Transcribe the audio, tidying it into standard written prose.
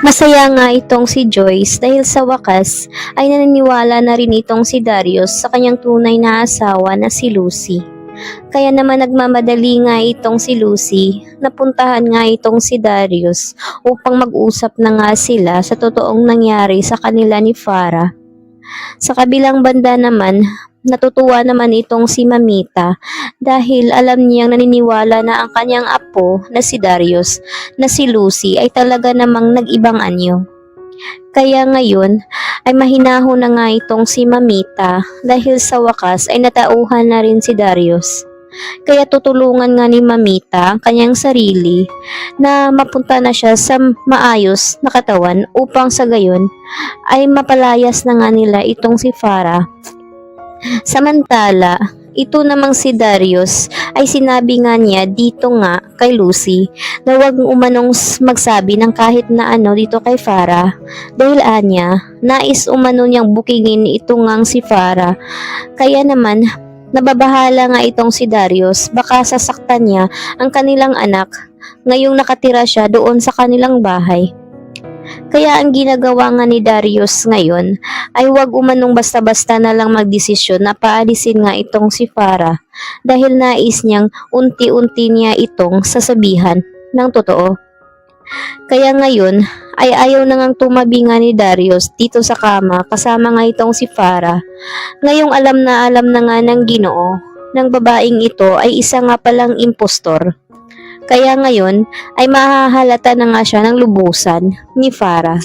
Masaya nga itong si Joyce dahil sa wakas ay naniniwala na rin itong si Darius sa kanyang tunay na asawa na si Lucy. Kaya naman nagmamadali nga itong si Lucy na puntahan nga itong si Darius upang mag-usap na nga sila sa totoong nangyari sa kanila ni Farah. Sa kabilang banda naman, natutuwa naman itong si Mamita dahil alam niyang naniniwala na ang kanyang apo na si Darius na si Lucy ay talaga namang nag-ibang anyo. Kaya ngayon ay mahinahon na nga itong si Mamita dahil sa wakas ay natauhan na rin si Darius. Kaya tutulungan nga ni Mamita ang kanyang sarili na mapunta na siya sa maayos na katawan upang sa gayon ay mapalayas na nga nila itong si Farah. Samantala, ito namang si Darius ay sinabi nga niya dito nga kay Lucy na huwag umanong magsabi ng kahit na ano dito kay Farah dahil anya, nais umano niyang bukingin ito ngang si Farah. Kaya naman, nababahala nga itong si Darius, baka sasaktan niya ang kanilang anak ngayong nakatira siya doon sa kanilang bahay. Kaya ang ginagawa nga ni Darius ngayon ay huwag umanong basta-basta na lang magdesisyon na paalisin nga itong si Farah dahil nais niyang unti-unti niya itong sasabihan ng totoo. Kaya ngayon ay ayaw na ngang tumabi nga ni Darius dito sa kama kasama nga itong si Farah. Ngayong alam na nga ng Ginoo ng babaeng ito ay isa nga palang impostor. Kaya ngayon ay mahahalata na nga siya ng lubusan ni Farah.